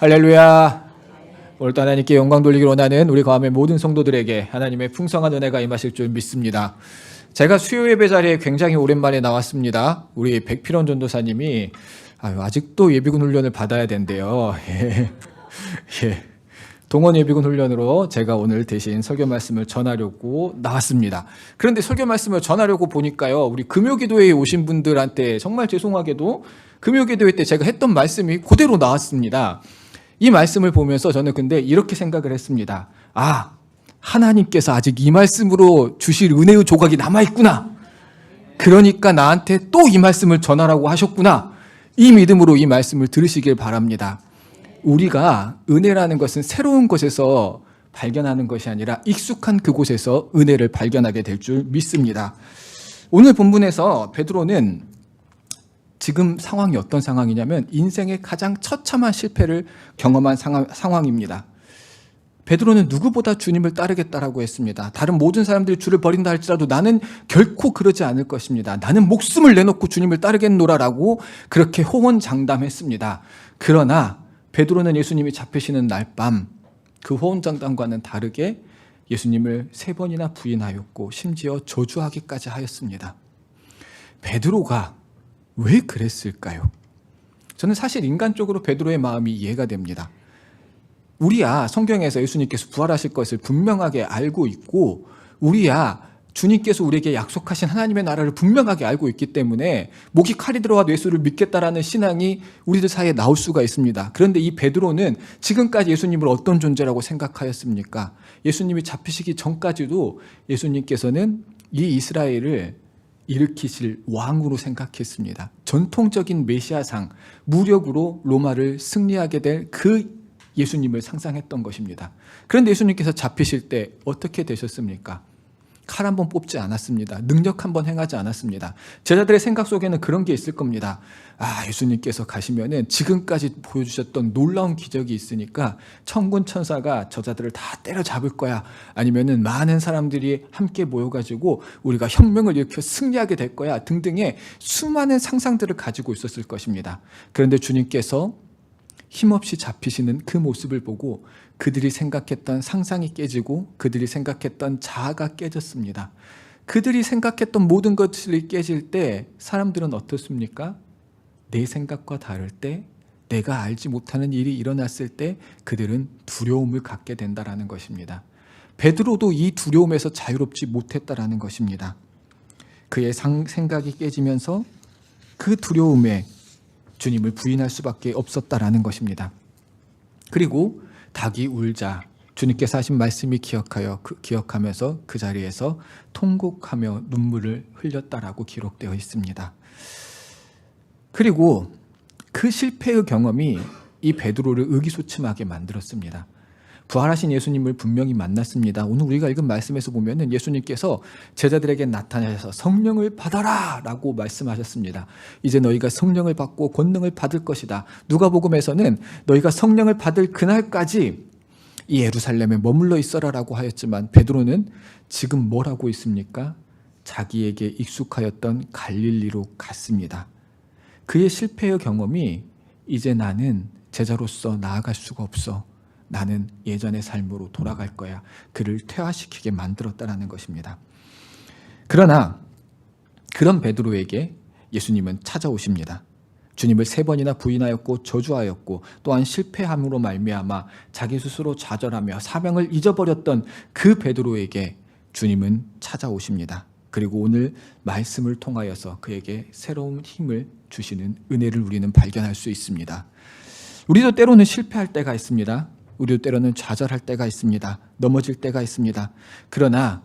할렐루야. 오늘도 하나님께 영광 돌리기를 원하는 우리 과함의 모든 성도들에게 하나님의 풍성한 은혜가 임하실 줄 믿습니다. 제가 수요 예배 자리에 굉장히 오랜만에 나왔습니다. 우리 백필원 전도사님이 아직도 예비군 훈련을 받아야 된대요. 예. 동원 예비군 훈련으로 제가 오늘 대신 설교 말씀을 전하려고 나왔습니다. 그런데 설교 말씀을 전하려고 보니까요, 우리 금요기도회에 오신 분들한테 정말 죄송하게도 금요기도회 때 제가 했던 말씀이 그대로 나왔습니다. 이 말씀을 보면서 저는 근데 이렇게 생각을 했습니다. 하나님께서 아직 이 말씀으로 주실 은혜의 조각이 남아있구나. 그러니까 나한테 또 이 말씀을 전하라고 하셨구나. 이 믿음으로 이 말씀을 들으시길 바랍니다. 우리가 은혜라는 것은 새로운 곳에서 발견하는 것이 아니라 익숙한 그곳에서 은혜를 발견하게 될 줄 믿습니다. 오늘 본문에서 베드로는 지금 상황이 어떤 상황이냐면 인생의 가장 처참한 실패를 경험한 상황입니다. 베드로는 누구보다 주님을 따르겠다라고 했습니다. 다른 모든 사람들이 주를 버린다 할지라도 나는 결코 그러지 않을 것입니다. 나는 목숨을 내놓고 주님을 따르겠노라라고 그렇게 호언장담했습니다. 그러나 베드로는 예수님이 잡히시는 날 밤 그 호언장담과는 다르게 예수님을 3번이나 부인하였고 심지어 저주하기까지 하였습니다. 베드로가 왜 그랬을까요? 저는 사실 인간적으로 베드로의 마음이 이해가 됩니다. 우리야 성경에서 예수님께서 부활하실 것을 분명하게 알고 있고, 우리야 주님께서 우리에게 약속하신 하나님의 나라를 분명하게 알고 있기 때문에 목이 칼이 들어와 예수를 믿겠다라는 신앙이 우리들 사이에 나올 수가 있습니다. 그런데 이 베드로는 지금까지 예수님을 어떤 존재라고 생각하였습니까? 예수님이 잡히시기 전까지도 예수님께서는 이 이스라엘을 일으키실 왕으로 생각했습니다. 전통적인 메시아상, 무력으로 로마를 승리하게 될 그 예수님을 상상했던 것입니다. 그런데 예수님께서 잡히실 때 어떻게 되셨습니까? 칼 한 번 뽑지 않았습니다. 능력 한 번 행하지 않았습니다. 제자들의 생각 속에는 그런 게 있을 겁니다. 예수님께서 가시면은 지금까지 보여주셨던 놀라운 기적이 있으니까 천군 천사가 저자들을 다 때려잡을 거야. 아니면은 많은 사람들이 함께 모여가지고 우리가 혁명을 일으켜 승리하게 될 거야. 등등의 수많은 상상들을 가지고 있었을 것입니다. 그런데 주님께서 힘없이 잡히시는 그 모습을 보고 그들이 생각했던 상상이 깨지고 그들이 생각했던 자아가 깨졌습니다. 그들이 생각했던 모든 것들이 깨질 때 사람들은 어떻습니까? 내 생각과 다를 때, 내가 알지 못하는 일이 일어났을 때 그들은 두려움을 갖게 된다는 것입니다. 베드로도 이 두려움에서 자유롭지 못했다는 것입니다. 그의 생각이 깨지면서 그 두려움에 주님을 부인할 수밖에 없었다라는 것입니다. 그리고 닭이 울자 주님께서 하신 말씀이 기억하면서 그 자리에서 통곡하며 눈물을 흘렸다라고 기록되어 있습니다. 그리고 그 실패의 경험이 이 베드로를 의기소침하게 만들었습니다. 부활하신 예수님을 분명히 만났습니다. 오늘 우리가 읽은 말씀에서 보면은 예수님께서 제자들에게 나타나셔서 성령을 받아라 라고 말씀하셨습니다. 이제 너희가 성령을 받고 권능을 받을 것이다. 누가복음에서는 너희가 성령을 받을 그날까지 이 예루살렘에 머물러 있어라 라고 하였지만 베드로는 지금 뭘 하고 있습니까? 자기에게 익숙하였던 갈릴리로 갔습니다. 그의 실패의 경험이 이제 나는 제자로서 나아갈 수가 없어. 나는 예전의 삶으로 돌아갈 거야. 그를 퇴화시키게 만들었다는 것입니다. 그러나 그런 베드로에게 예수님은 찾아오십니다. 주님을 3번이나 부인하였고 저주하였고 또한 실패함으로 말미암아 자기 스스로 좌절하며 사명을 잊어버렸던 그 베드로에게 주님은 찾아오십니다. 그리고 오늘 말씀을 통하여서 그에게 새로운 힘을 주시는 은혜를 우리는 발견할 수 있습니다. 우리도 때로는 실패할 때가 있습니다. 우리도 때로는 좌절할 때가 있습니다. 넘어질 때가 있습니다. 그러나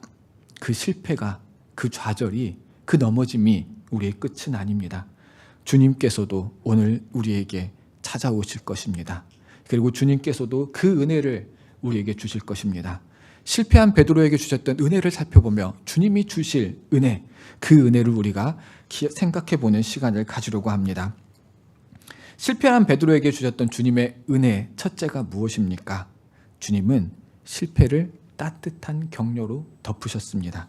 그 실패가, 그 좌절이, 그 넘어짐이 우리의 끝은 아닙니다. 주님께서도 오늘 우리에게 찾아오실 것입니다. 그리고 주님께서도 그 은혜를 우리에게 주실 것입니다. 실패한 베드로에게 주셨던 은혜를 살펴보며 주님이 주실 은혜, 그 은혜를 우리가 생각해보는 시간을 가지려고 합니다. 실패한 베드로에게 주셨던 주님의 은혜, 첫째가 무엇입니까? 주님은 실패를 따뜻한 격려로 덮으셨습니다.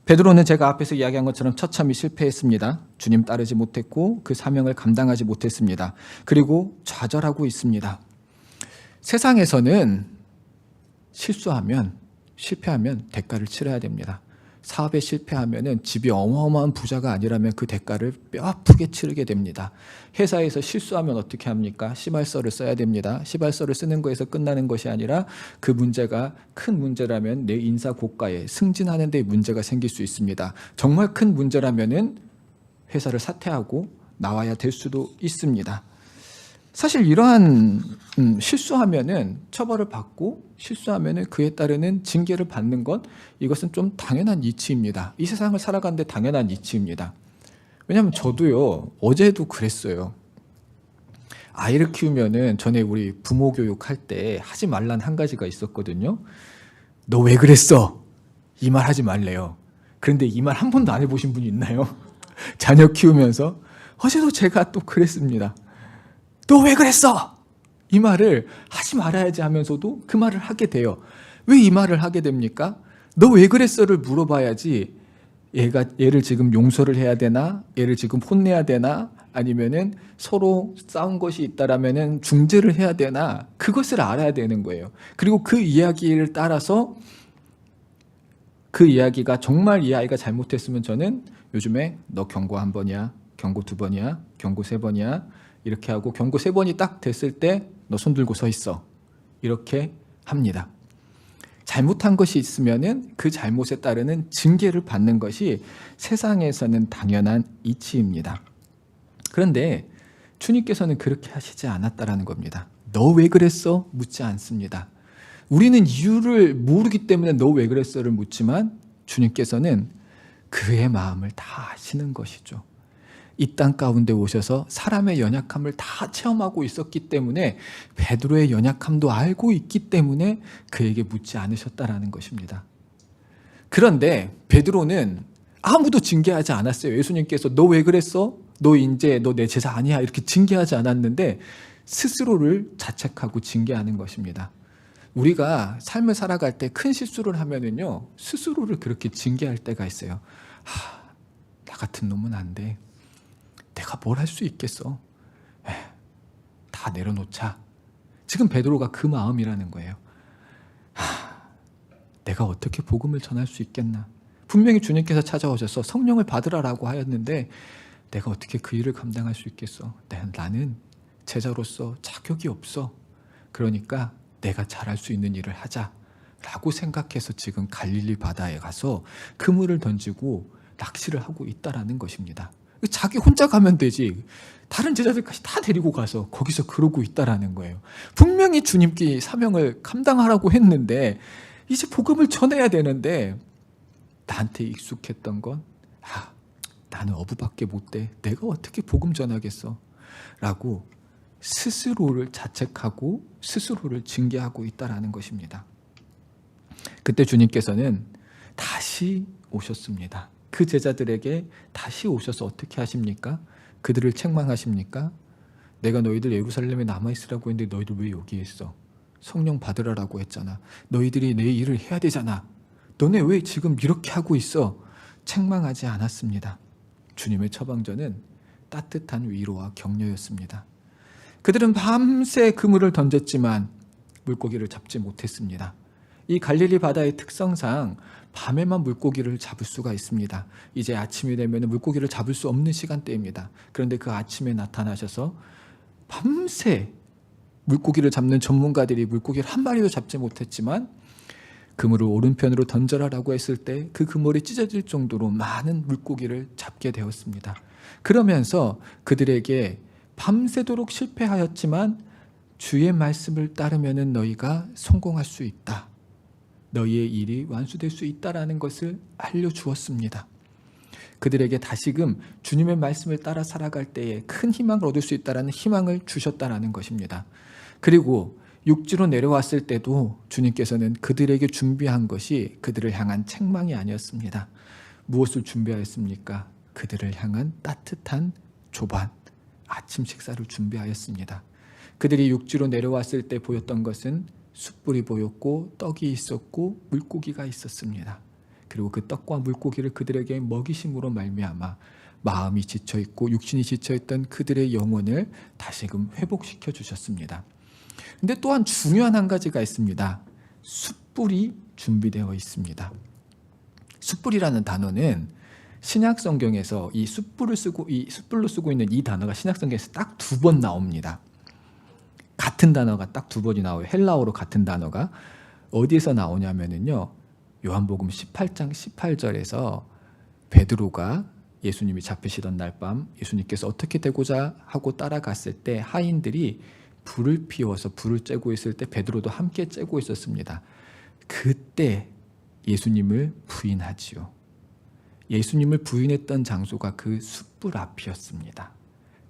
베드로는 제가 앞에서 이야기한 것처럼 처참히 실패했습니다. 주님 따르지 못했고 그 사명을 감당하지 못했습니다. 그리고 좌절하고 있습니다. 세상에서는 실패하면 대가를 치러야 됩니다. 사업에 실패하면은 집이 어마어마한 부자가 아니라면 그 대가를 뼈 아프게 치르게 됩니다. 회사에서 실수하면 어떻게 합니까? 시발서를 써야 됩니다. 시발서를 쓰는 거에서 끝나는 것이 아니라 그 문제가 큰 문제라면 내 인사 고과에 승진하는 데 문제가 생길 수 있습니다. 정말 큰 문제라면은 회사를 사퇴하고 나와야 될 수도 있습니다. 사실 이러한 실수하면은 처벌을 받고 실수하면은 그에 따르는 징계를 받는 것, 이것은 좀 당연한 이치입니다. 이 세상을 살아가는데 당연한 이치입니다. 왜냐하면 저도요, 어제도 그랬어요. 아이를 키우면은 전에 우리 부모 교육할 때 하지 말란 한 가지가 있었거든요. 너 왜 그랬어? 이 말 하지 말래요. 그런데 이 말 한 번도 안 해보신 분이 있나요? 자녀 키우면서 어제도 제가 또 그랬습니다. 너 왜 그랬어? 이 말을 하지 말아야지 하면서도 그 말을 하게 돼요. 왜 이 말을 하게 됩니까? 너 왜 그랬어를 물어봐야지 얘를 지금 용서를 해야 되나? 얘를 지금 혼내야 되나? 아니면은 서로 싸운 것이 있다라면은 중재를 해야 되나? 그것을 알아야 되는 거예요. 그리고 그 이야기를 따라서 그 이야기가 정말 이 아이가 잘못했으면 저는 요즘에 너 경고 1번이야, 경고 2번이야, 경고 3번이야 이렇게 하고 경고 3번이 딱 됐을 때 너 손 들고 서 있어. 이렇게 합니다. 잘못한 것이 있으면은 그 잘못에 따르는 징계를 받는 것이 세상에서는 당연한 이치입니다. 그런데 주님께서는 그렇게 하시지 않았다라는 겁니다. 너 왜 그랬어? 묻지 않습니다. 우리는 이유를 모르기 때문에 너 왜 그랬어를 묻지만 주님께서는 그의 마음을 다 아시는 것이죠. 이 땅 가운데 오셔서 사람의 연약함을 다 체험하고 있었기 때문에 베드로의 연약함도 알고 있기 때문에 그에게 묻지 않으셨다라는 것입니다. 그런데 베드로는 아무도 징계하지 않았어요. 예수님께서 너 왜 그랬어? 너 이제 너 내 제자 아니야 이렇게 징계하지 않았는데 스스로를 자책하고 징계하는 것입니다. 우리가 삶을 살아갈 때 큰 실수를 하면은요 스스로를 그렇게 징계할 때가 있어요. 나 같은 놈은 안 돼. 내가 뭘 할 수 있겠어? 다 내려놓자. 지금 베드로가 그 마음이라는 거예요. 내가 어떻게 복음을 전할 수 있겠나? 분명히 주님께서 찾아오셔서 성령을 받으라라고 하였는데 내가 어떻게 그 일을 감당할 수 있겠어? 나는 제자로서 자격이 없어. 그러니까 내가 잘할 수 있는 일을 하자라고 생각해서 지금 갈릴리 바다에 가서 그물을 던지고 낚시를 하고 있다라는 것입니다. 자기 혼자 가면 되지. 다른 제자들까지 다 데리고 가서 거기서 그러고 있다라는 거예요. 분명히 주님께 사명을 감당하라고 했는데 이제 복음을 전해야 되는데 나한테 익숙했던 건 나는 어부밖에 못 돼. 내가 어떻게 복음 전하겠어? 라고 스스로를 자책하고 스스로를 징계하고 있다라는 것입니다. 그때 주님께서는 다시 오셨습니다. 그 제자들에게 다시 오셔서 어떻게 하십니까? 그들을 책망하십니까? 내가 너희들 예루살렘에 남아있으라고 했는데 너희들 왜 여기에 있어? 성령 받으라고 했잖아. 너희들이 내 일을 해야 되잖아. 너네 왜 지금 이렇게 하고 있어? 책망하지 않았습니다. 주님의 처방전은 따뜻한 위로와 격려였습니다. 그들은 밤새 그물을 던졌지만 물고기를 잡지 못했습니다. 이 갈릴리 바다의 특성상 밤에만 물고기를 잡을 수가 있습니다. 이제 아침이 되면 물고기를 잡을 수 없는 시간대입니다. 그런데 그 아침에 나타나셔서 밤새 물고기를 잡는 전문가들이 물고기를 한 마리도 잡지 못했지만 그물을 오른편으로 던져라라고 했을 때 그 그물이 찢어질 정도로 많은 물고기를 잡게 되었습니다. 그러면서 그들에게 밤새도록 실패하였지만 주의 말씀을 따르면 너희가 성공할 수 있다. 너희의 일이 완수될 수 있다라는 것을 알려주었습니다. 그들에게 다시금 주님의 말씀을 따라 살아갈 때에 큰 희망을 얻을 수 있다라는 희망을 주셨다라는 것입니다. 그리고 육지로 내려왔을 때도 주님께서는 그들에게 준비한 것이 그들을 향한 책망이 아니었습니다. 무엇을 준비하였습니까? 그들을 향한 따뜻한 조반, 아침 식사를 준비하였습니다. 그들이 육지로 내려왔을 때 보였던 것은 숯불이 보였고 떡이 있었고 물고기가 있었습니다. 그리고 그 떡과 물고기를 그들에게 먹이심으로 말미암아 마음이 지쳐있고 육신이 지쳐있던 그들의 영혼을 다시금 회복시켜 주셨습니다. 근데 또한 중요한 한 가지가 있습니다. 숯불이 준비되어 있습니다. 숯불이라는 단어는 신약 성경에서 이 숯불로 쓰고 있는 이 단어가 신약 성경에서 딱 2번 나옵니다. 같은 단어가 딱 2번이 나와요. 헬라어로 같은 단어가 어디에서 나오냐면요. 요한복음 18장 18절에서 베드로가 예수님이 잡히시던 날 밤 예수님께서 어떻게 되고자 하고 따라갔을 때 하인들이 불을 피워서 불을 쬐고 있을 때 베드로도 함께 쬐고 있었습니다. 그때 예수님을 부인하지요. 예수님을 부인했던 장소가 그 숯불 앞이었습니다.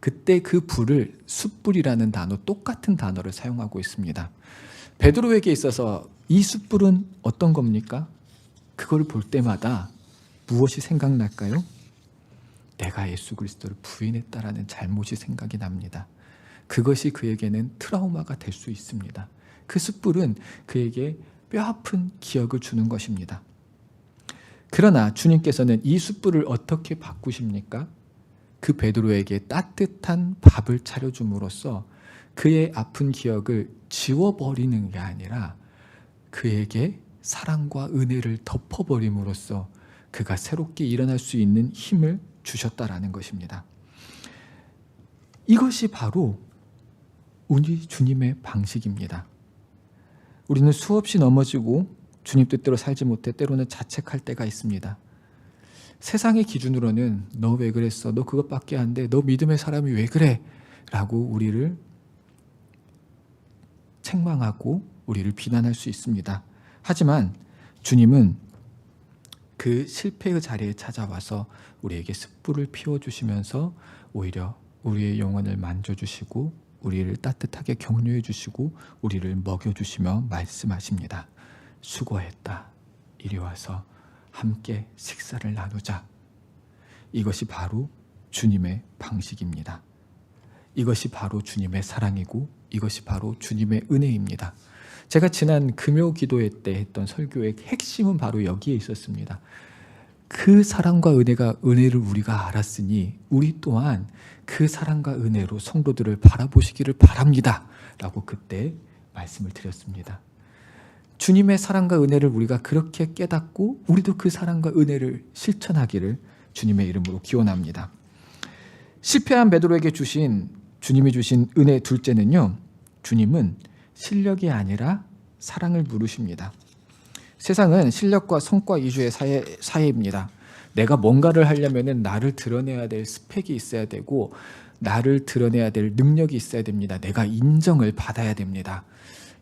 그때 그 불을 숯불이라는 단어, 똑같은 단어를 사용하고 있습니다. 베드로에게 있어서 이 숯불은 어떤 겁니까? 그걸 볼 때마다 무엇이 생각날까요? 내가 예수 그리스도를 부인했다라는 잘못이 생각이 납니다. 그것이 그에게는 트라우마가 될 수 있습니다. 그 숯불은 그에게 뼈아픈 기억을 주는 것입니다. 그러나 주님께서는 이 숯불을 어떻게 바꾸십니까? 그 베드로에게 따뜻한 밥을 차려줌으로써 그의 아픈 기억을 지워버리는 게 아니라 그에게 사랑과 은혜를 덮어버림으로써 그가 새롭게 일어날 수 있는 힘을 주셨다라는 것입니다. 이것이 바로 우리 주님의 방식입니다. 우리는 수없이 넘어지고 주님 뜻대로 살지 못해 때로는 자책할 때가 있습니다. 세상의 기준으로는 너 왜 그랬어? 너 그것밖에 안 돼. 너 믿음의 사람이 왜 그래? 라고 우리를 책망하고 우리를 비난할 수 있습니다. 하지만 주님은 그 실패의 자리에 찾아와서 우리에게 숯불을 피워주시면서 오히려 우리의 영혼을 만져주시고 우리를 따뜻하게 격려해 주시고 우리를 먹여주시며 말씀하십니다. 수고했다. 이리 와서 함께 식사를 나누자. 이것이 바로 주님의 방식입니다. 이것이 바로 주님의 사랑이고 이것이 바로 주님의 은혜입니다. 제가 지난 금요 기도회 때 했던 설교의 핵심은 바로 여기에 있었습니다. 그 사랑과 은혜를 우리가 알았으니 우리 또한 그 사랑과 은혜로 성도들을 바라보시기를 바랍니다. 라고 그때 말씀을 드렸습니다. 주님의 사랑과 은혜를 우리가 그렇게 깨닫고 우리도 그 사랑과 은혜를 실천하기를 주님의 이름으로 기원합니다. 실패한 베드로에게 주님이 주신 은혜 둘째는요. 주님은 실력이 아니라 사랑을 물으십니다. 세상은 실력과 성과 위주의 사회입니다. 내가 뭔가를 하려면 나를 드러내야 될 스펙이 있어야 되고 나를 드러내야 될 능력이 있어야 됩니다. 내가 인정을 받아야 됩니다.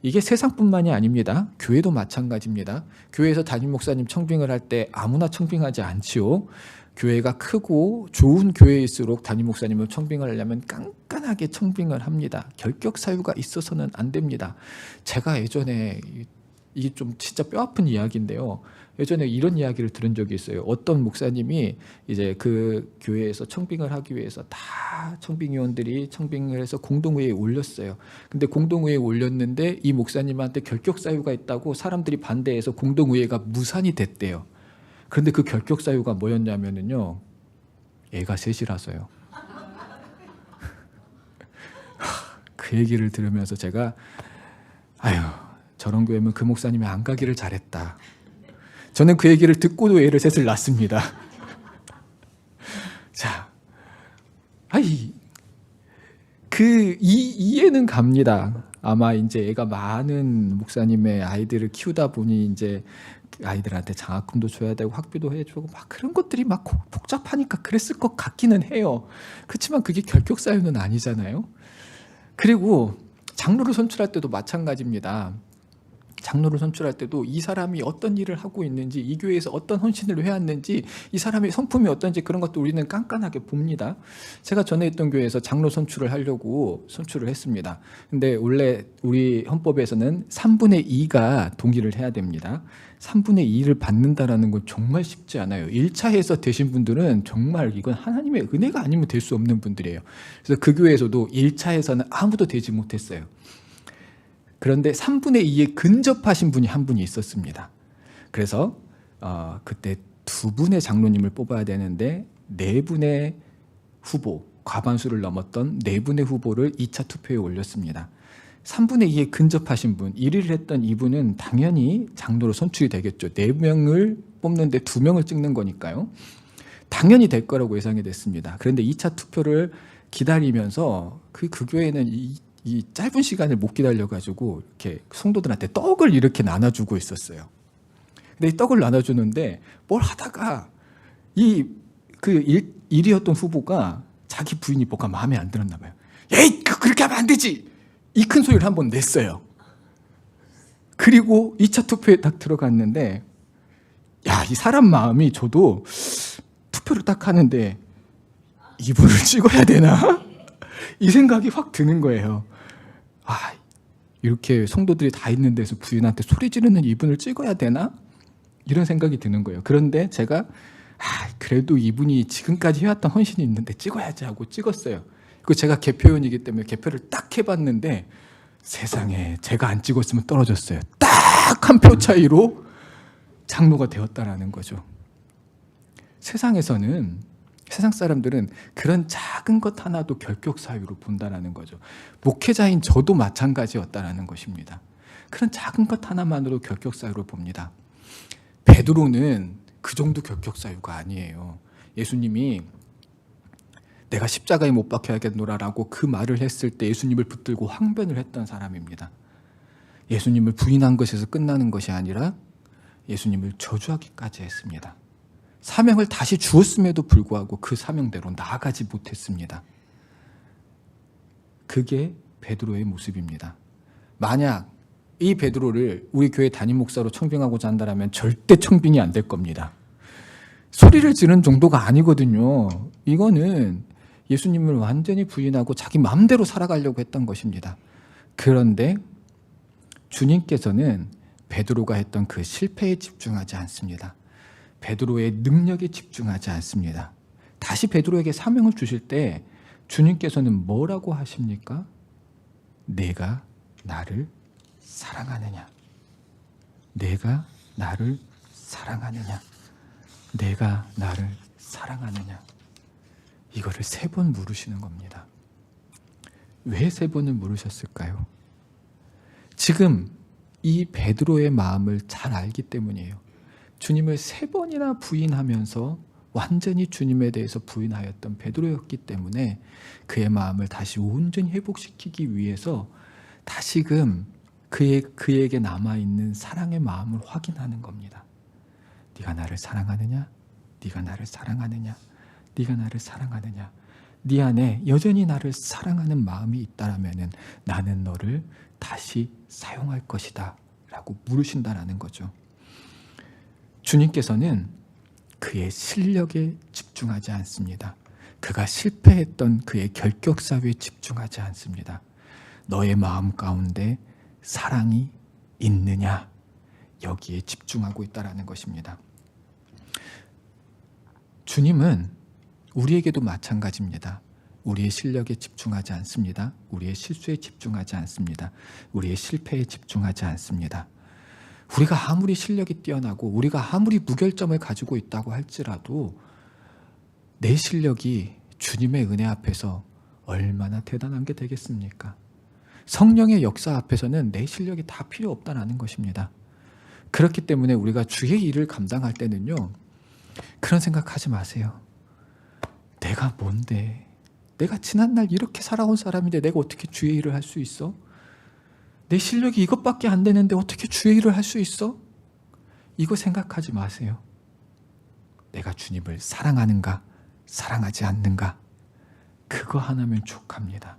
이게 세상뿐만이 아닙니다. 교회도 마찬가지입니다. 교회에서 담임 목사님 청빙을 할 때 아무나 청빙하지 않지요. 교회가 크고 좋은 교회일수록 담임 목사님을 청빙을 하려면 깐깐하게 청빙을 합니다. 결격 사유가 있어서는 안 됩니다. 제가 예전에 이게 좀 진짜 뼈아픈 이야기인데요. 예전에 이런 이야기를 들은 적이 있어요. 어떤 목사님이 이제 그 교회에서 청빙을 하기 위해서 다 청빙위원들이 청빙을 해서 공동회의에 올렸어요. 근데 공동회의에 올렸는데 이 목사님한테 결격 사유가 있다고 사람들이 반대해서 공동회의가 무산이 됐대요. 그런데 그 결격 사유가 뭐였냐면요. 애가 셋이라서요. 그 얘기를 들으면서 제가 아유 저런 교회면 그 목사님이 안 가기를 잘했다. 저는 그 얘기를 듣고도 애를 셋을 낳습니다. 자, 이해는 갑니다. 아마 이제 애가 많은 목사님의 아이들을 키우다 보니 이제 아이들한테 장학금도 줘야 되고 학비도 해주고 막 그런 것들이 막 복잡하니까 그랬을 것 같기는 해요. 그렇지만 그게 결격 사유는 아니잖아요. 그리고 장로를 선출할 때도 마찬가지입니다. 장로를 선출할 때도 이 사람이 어떤 일을 하고 있는지, 이 교회에서 어떤 헌신을 해왔는지, 이 사람의 성품이 어떤지 그런 것도 우리는 깐깐하게 봅니다. 제가 전에 있던 교회에서 장로 선출을 하려고 선출을 했습니다. 근데 원래 우리 헌법에서는 3분의 2가 동의를 해야 됩니다. 3분의 2를 받는다라는 건 정말 쉽지 않아요. 1차에서 되신 분들은 정말 이건 하나님의 은혜가 아니면 될 수 없는 분들이에요. 그래서 그 교회에서도 1차에서는 아무도 되지 못했어요. 그런데 3분의 2에 근접하신 분이 한 분이 있었습니다. 그래서 그때 2분의 장로님을 뽑아야 되는데 4분의 후보, 과반수를 넘었던 4분의 후보를 2차 투표에 올렸습니다. 3분의 2에 근접하신 분, 1위를 했던 이분은 당연히 장로로 선출이 되겠죠. 4명을 뽑는데 2명을 찍는 거니까요. 당연히 될 거라고 예상이 됐습니다. 그런데 2차 투표를 기다리면서 그 교회는 이 짧은 시간을 못 기다려가지고 이렇게 성도들한테 떡을 이렇게 나눠주고 있었어요. 근데 이 떡을 나눠주는데 뭘 하다가 그 1위였던 후보가 자기 부인이 뭐가 마음에 안 들었나 봐요. 에이, 그렇게 하면 안 되지! 이 큰 소리를 한번 냈어요. 그리고 2차 투표에 딱 들어갔는데, 야, 이 사람 마음이 저도 투표를 딱 하는데, 이분을 찍어야 되나? 이 생각이 확 드는 거예요. 아, 이렇게 성도들이 다 있는 데서 부인한테 소리 지르는 이분을 찍어야 되나? 이런 생각이 드는 거예요. 그런데 제가 그래도 이분이 지금까지 해왔던 헌신이 있는데 찍어야지 하고 찍었어요. 그 제가 개표원이기 때문에 개표를 딱 해봤는데 세상에 제가 안 찍었으면 떨어졌어요. 딱 한 표 차이로 장로가 되었다라는 거죠. 세상 사람들은 그런 작은 것 하나도 결격 사유로 본다라는 거죠. 목회자인 저도 마찬가지였다라는 것입니다. 그런 작은 것 하나만으로 결격 사유로 봅니다. 베드로는 그 정도 결격 사유가 아니에요. 예수님이 내가 십자가에 못 박혀야겠노라라고 그 말을 했을 때 예수님을 붙들고 항변을 했던 사람입니다. 예수님을 부인한 것에서 끝나는 것이 아니라 예수님을 저주하기까지 했습니다. 사명을 다시 주었음에도 불구하고 그 사명대로 나아가지 못했습니다. 그게 베드로의 모습입니다. 만약 이 베드로를 우리 교회 담임 목사로 청빙하고자 한다면 절대 청빙이 안 될 겁니다. 소리를 지르는 정도가 아니거든요. 이거는 예수님을 완전히 부인하고 자기 마음대로 살아가려고 했던 것입니다. 그런데 주님께서는 베드로가 했던 그 실패에 집중하지 않습니다. 베드로의 능력에 집중하지 않습니다. 다시 베드로에게 사명을 주실 때 주님께서는 뭐라고 하십니까? 내가 나를 사랑하느냐? 내가 나를 사랑하느냐? 내가 나를 사랑하느냐? 이거를 3번 물으시는 겁니다. 왜 3번을 물으셨을까요? 지금 이 베드로의 마음을 잘 알기 때문이에요. 주님을 3번이나 부인하면서 완전히 주님에 대해서 부인하였던 베드로였기 때문에 그의 마음을 다시 온전히 회복시키기 위해서 다시금 그에게 남아있는 사랑의 마음을 확인하는 겁니다. 네가 나를 사랑하느냐? 네가 나를 사랑하느냐? 네가 나를 사랑하느냐? 네 안에 여전히 나를 사랑하는 마음이 있다라면은 나는 너를 다시 사용할 것이다 라고 물으신다라는 거죠. 주님께서는 그의 실력에 집중하지 않습니다. 그가 실패했던 그의 결격사유에 집중하지 않습니다. 너의 마음 가운데 사랑이 있느냐? 여기에 집중하고 있다라는 것입니다. 주님은 우리에게도 마찬가지입니다. 우리의 실력에 집중하지 않습니다. 우리의 실수에 집중하지 않습니다. 우리의 실패에 집중하지 않습니다. 우리가 아무리 실력이 뛰어나고 우리가 아무리 무결점을 가지고 있다고 할지라도 내 실력이 주님의 은혜 앞에서 얼마나 대단한 게 되겠습니까? 성령의 역사 앞에서는 내 실력이 다 필요 없다는 것입니다. 그렇기 때문에 우리가 주의 일을 감당할 때는요, 그런 생각하지 마세요. 내가 뭔데? 내가 지난날 이렇게 살아온 사람인데 내가 어떻게 주의 일을 할 수 있어? 내 실력이 이것밖에 안 되는데 어떻게 주의 일을 할 수 있어? 이거 생각하지 마세요. 내가 주님을 사랑하는가, 사랑하지 않는가? 그거 하나면 족합니다.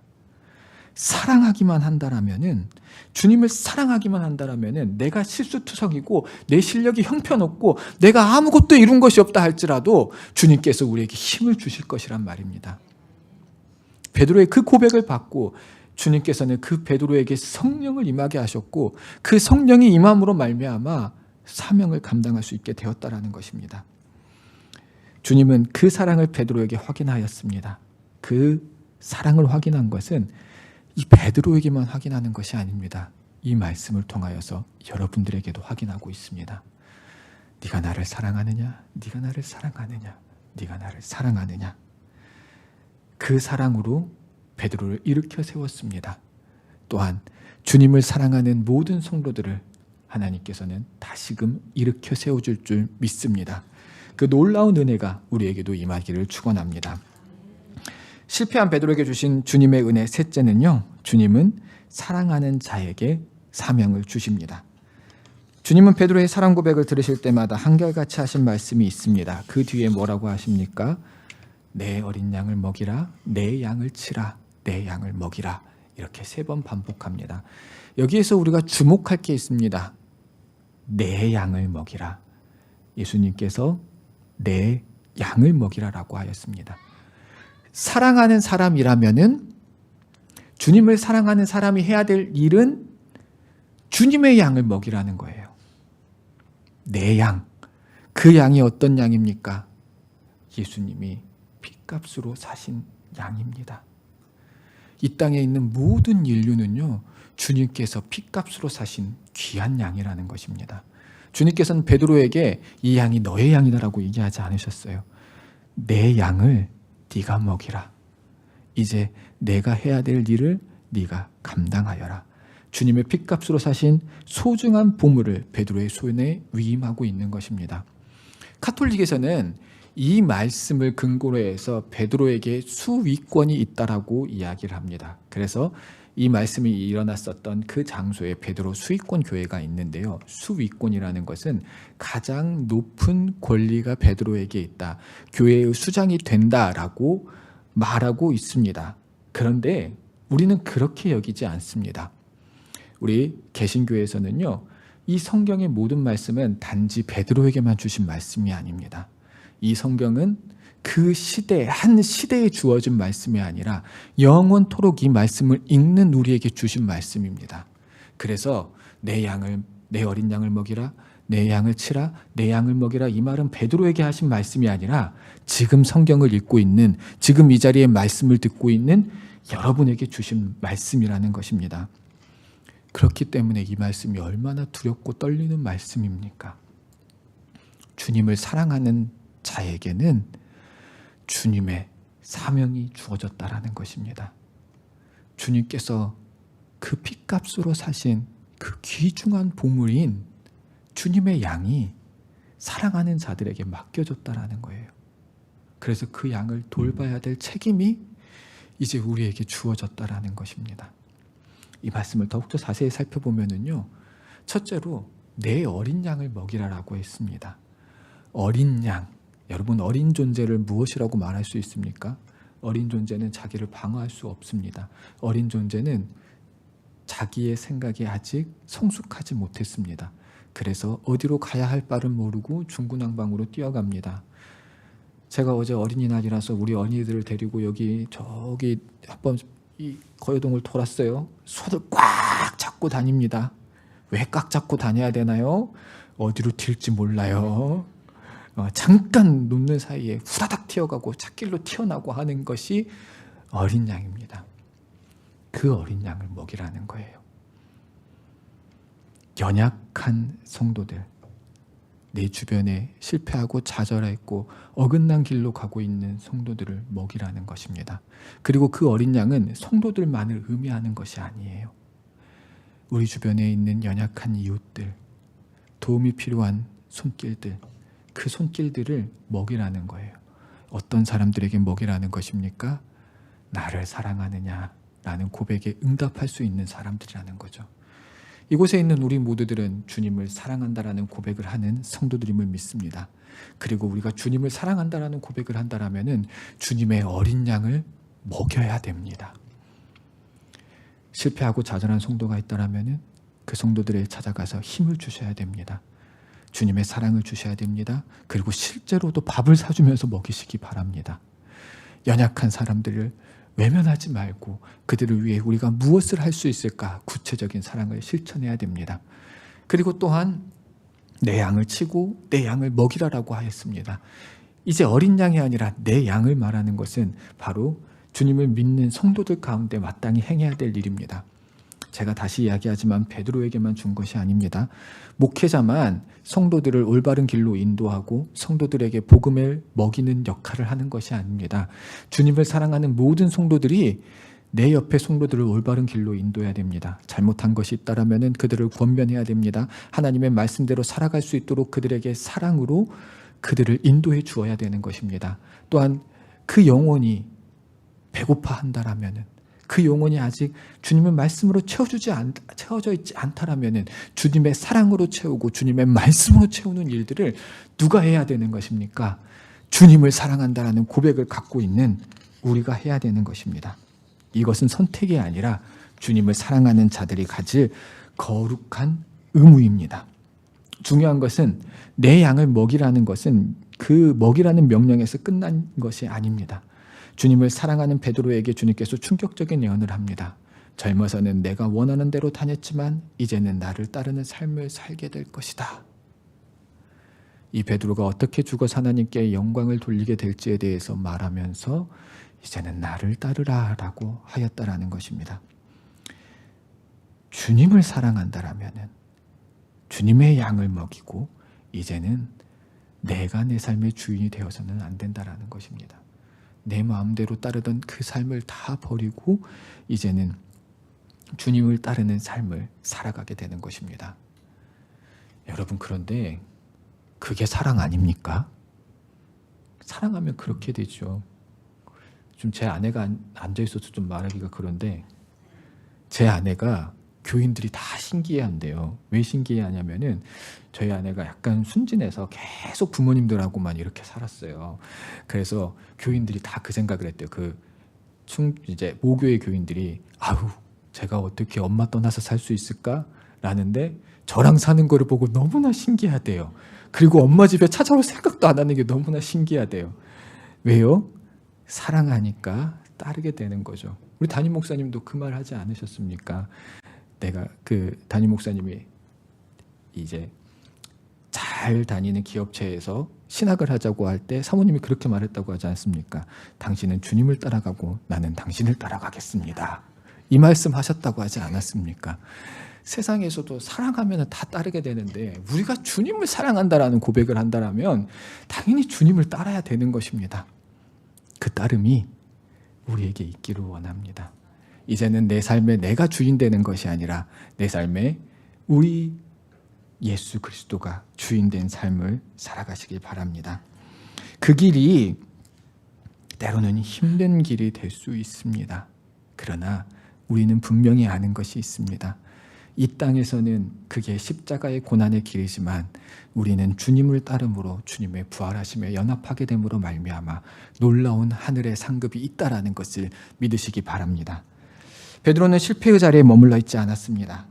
사랑하기만 한다라면은, 주님을 사랑하기만 한다라면은 내가 실수투성이고 내 실력이 형편없고 내가 아무것도 이룬 것이 없다 할지라도 주님께서 우리에게 힘을 주실 것이란 말입니다. 베드로의 그 고백을 받고 주님께서는 그 베드로에게 성령을 임하게 하셨고 그 성령이 임함으로 말미암아 사명을 감당할 수 있게 되었다라는 것입니다. 주님은 그 사랑을 베드로에게 확인하였습니다. 그 사랑을 확인한 것은 이 베드로에게만 확인하는 것이 아닙니다. 이 말씀을 통하여서 여러분들에게도 확인하고 있습니다. 네가 나를 사랑하느냐? 네가 나를 사랑하느냐? 네가 나를 사랑하느냐? 그 사랑으로 베드로를 일으켜 세웠습니다. 또한 주님을 사랑하는 모든 성도들을 하나님께서는 다시금 일으켜 세워줄 줄 믿습니다. 그 놀라운 은혜가 우리에게도 임하기를 축원합니다. 실패한 베드로에게 주신 주님의 은혜 셋째는요, 주님은 사랑하는 자에게 사명을 주십니다. 주님은 베드로의 사랑 고백을 들으실 때마다 한결같이 하신 말씀이 있습니다. 그 뒤에 뭐라고 하십니까? 내 어린 양을 먹이라, 내 양을 치라, 내 양을 먹이라. 이렇게 3번 반복합니다. 여기에서 우리가 주목할 게 있습니다. 내 양을 먹이라. 예수님께서 내 양을 먹이라라고 하였습니다. 사랑하는 사람이라면은, 주님을 사랑하는 사람이 해야 될 일은 주님의 양을 먹이라는 거예요. 내 양. 그 양이 어떤 양입니까? 예수님이 핏값으로 사신 양입니다. 이 땅에 있는 모든 인류는요, 주님께서 핏값으로 사신 귀한 양이라는 것입니다. 주님께서는 베드로에게 이 양이 너의 양이다라고 얘기하지 않으셨어요. 내 양을 네가 먹이라. 이제 내가 해야 될 일을 네가 감당하여라. 주님의 핏값으로 사신 소중한 보물을 베드로의 손에 위임하고 있는 것입니다. 카톨릭에서는 이 말씀을 근거로 해서 베드로에게 수위권이 있다라고 이야기를 합니다. 그래서 이 말씀이 일어났었던 그 장소에 베드로 수위권 교회가 있는데요. 수위권이라는 것은 가장 높은 권리가 베드로에게 있다, 교회의 수장이 된다라고 말하고 있습니다. 그런데 우리는 그렇게 여기지 않습니다. 우리 개신교에서는요, 이 성경의 모든 말씀은 단지 베드로에게만 주신 말씀이 아닙니다. 이 성경은 그 시대, 한 시대에 주어진 말씀이 아니라 영원토록 이 말씀을 읽는 우리에게 주신 말씀입니다. 그래서 내 어린 양을 먹이라, 내 양을 치라, 내 양을 먹이라, 이 말은 베드로에게 하신 말씀이 아니라 지금 성경을 읽고 있는, 지금 이 자리에 말씀을 듣고 있는 여러분에게 주신 말씀이라는 것입니다. 그렇기 때문에 이 말씀이 얼마나 두렵고 떨리는 말씀입니까? 주님을 사랑하는 자에게는 주님의 사명이 주어졌다라는 것입니다. 주님께서 그 핏값으로 사신 그 귀중한 보물인 주님의 양이 사랑하는 자들에게 맡겨졌다라는 거예요. 그래서 그 양을 돌봐야 될 책임이 이제 우리에게 주어졌다라는 것입니다. 이 말씀을 더욱더 자세히 살펴보면은요, 첫째로 내 어린 양을 먹이라라고 했습니다. 어린 양, 여러분, 어린 존재를 무엇이라고 말할 수 있습니까? 어린 존재는 자기를 방어할 수 없습니다. 어린 존재는 자기의 생각이 아직 성숙하지 못했습니다. 그래서 어디로 가야 할 바를 모르고 중구난방으로 뛰어갑니다. 제가 어제 어린이날이라서 우리 어린이들을 데리고 저기 한번 이 거여동을 돌았어요. 손을 꽉 잡고 다닙니다. 왜 꽉 잡고 다녀야 되나요? 어디로 튈지 몰라요. 잠깐 놓는 사이에 후다닥 튀어가고 찻길로 튀어나고 하는 것이 어린 양입니다. 그 어린 양을 먹이라는 거예요. 연약한 성도들, 내 주변에 실패하고 좌절했고 어긋난 길로 가고 있는 성도들을 먹이라는 것입니다. 그리고 그 어린 양은 성도들만을 의미하는 것이 아니에요. 우리 주변에 있는 연약한 이웃들, 도움이 필요한 손길들, 그 손길들을 먹이라는 거예요. 어떤 사람들에게 먹이라는 것입니까? 나를 사랑하느냐라는 고백에 응답할 수 있는 사람들이라는 거죠. 이곳에 있는 우리 모두들은 주님을 사랑한다라는 고백을 하는 성도들임을 믿습니다. 그리고 우리가 주님을 사랑한다라는 고백을 한다라면은 주님의 어린 양을 먹여야 됩니다. 실패하고 좌절한 성도가 있다라면은 그 성도들에 찾아가서 힘을 주셔야 됩니다. 주님의 사랑을 주셔야 됩니다. 그리고 실제로도 밥을 사주면서 먹이시기 바랍니다. 연약한 사람들을 외면하지 말고 그들을 위해 우리가 무엇을 할 수 있을까? 구체적인 사랑을 실천해야 됩니다. 그리고 또한 내 양을 치고 내 양을 먹이라라고 하였습니다. 이제 어린 양이 아니라 내 양을 말하는 것은 바로 주님을 믿는 성도들 가운데 마땅히 행해야 될 일입니다. 제가 다시 이야기하지만 베드로에게만 준 것이 아닙니다. 목회자만 성도들을 올바른 길로 인도하고 성도들에게 복음을 먹이는 역할을 하는 것이 아닙니다. 주님을 사랑하는 모든 성도들이 내 옆에 성도들을 올바른 길로 인도해야 됩니다. 잘못한 것이 있다라면 그들을 권면해야 됩니다. 하나님의 말씀대로 살아갈 수 있도록 그들에게 사랑으로 그들을 인도해 주어야 되는 것입니다. 또한 그 영혼이 배고파한다라면, 그 영혼이 아직 주님의 말씀으로 채워져 있지 않다라면 주님의 사랑으로 채우고 주님의 말씀으로 채우는 일들을 누가 해야 되는 것입니까? 주님을 사랑한다라는 고백을 갖고 있는 우리가 해야 되는 것입니다. 이것은 선택이 아니라 주님을 사랑하는 자들이 가질 거룩한 의무입니다. 중요한 것은 내 양을 먹이라는 것은 그 먹이라는 명령에서 끝난 것이 아닙니다. 주님을 사랑하는 베드로에게 주님께서 충격적인 예언을 합니다. 젊어서는 내가 원하는 대로 다녔지만 이제는 나를 따르는 삶을 살게 될 것이다. 이 베드로가 어떻게 죽어서 하나님께 영광을 돌리게 될지에 대해서 말하면서 이제는 나를 따르라 라고 하였다라는 것입니다. 주님을 사랑한다라면 주님의 양을 먹이고 이제는 내가 내 삶의 주인이 되어서는 안 된다라는 것입니다. 내 마음대로 따르던 그 삶을 다 버리고 이제는 주님을 따르는 삶을 살아가게 되는 것입니다. 여러분, 그런데 그게 사랑 아닙니까? 사랑하면 그렇게 되죠. 좀 제 아내가 앉아있어서 좀 말하기가 그런데, 제 아내가 교인들이 다 신기해한대요. 왜 신기해하냐면은 저희 아내가 약간 순진해서 계속 부모님들하고만 이렇게 살았어요. 그래서 교인들이 다 그 생각을 했대요. 이제 모교의 교인들이 아우, 제가 어떻게 엄마 떠나서 살 수 있을까? 라는데 저랑 사는 거를 보고 너무나 신기하대요. 그리고 엄마 집에 찾아올 생각도 안 하는 게 너무나 신기하대요. 왜요? 사랑하니까 따르게 되는 거죠. 우리 담임 목사님도 그 말 하지 않으셨습니까? 내가 담임 목사님이 이제 잘 다니는 기업체에서 신학을 하자고 할 때 사모님이 그렇게 말했다고 하지 않습니까? 당신은 주님을 따라가고 나는 당신을 따라가겠습니다. 이 말씀 하셨다고 하지 않았습니까? 세상에서도 사랑하면 다 따르게 되는데 우리가 주님을 사랑한다라는 고백을 한다라면 당연히 주님을 따라야 되는 것입니다. 그 따름이 우리에게 있기를 원합니다. 이제는 내 삶에 내가 주인 되는 것이 아니라 내 삶에 우리 예수 그리스도가 주인 된 삶을 살아가시길 바랍니다. 그 길이 때로는 힘든 길이 될 수 있습니다. 그러나 우리는 분명히 아는 것이 있습니다. 이 땅에서는 그게 십자가의 고난의 길이지만 우리는 주님을 따름으로 주님의 부활하심에 연합하게 됨으로 말미암아 놀라운 하늘의 상급이 있다라는 것을 믿으시기 바랍니다. 베드로는 실패의 자리에 머물러 있지 않았습니다.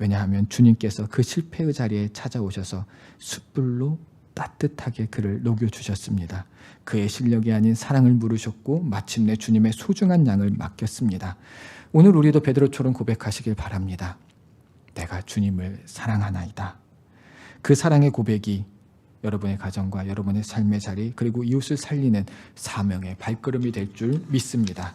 왜냐하면 주님께서 그 실패의 자리에 찾아오셔서 숯불로 따뜻하게 그를 녹여주셨습니다. 그의 실력이 아닌 사랑을 물으셨고 마침내 주님의 소중한 양을 맡겼습니다. 오늘 우리도 베드로처럼 고백하시길 바랍니다. 내가 주님을 사랑하나이다. 그 사랑의 고백이 여러분의 가정과 여러분의 삶의 자리 그리고 이웃을 살리는 사명의 발걸음이 될 줄 믿습니다.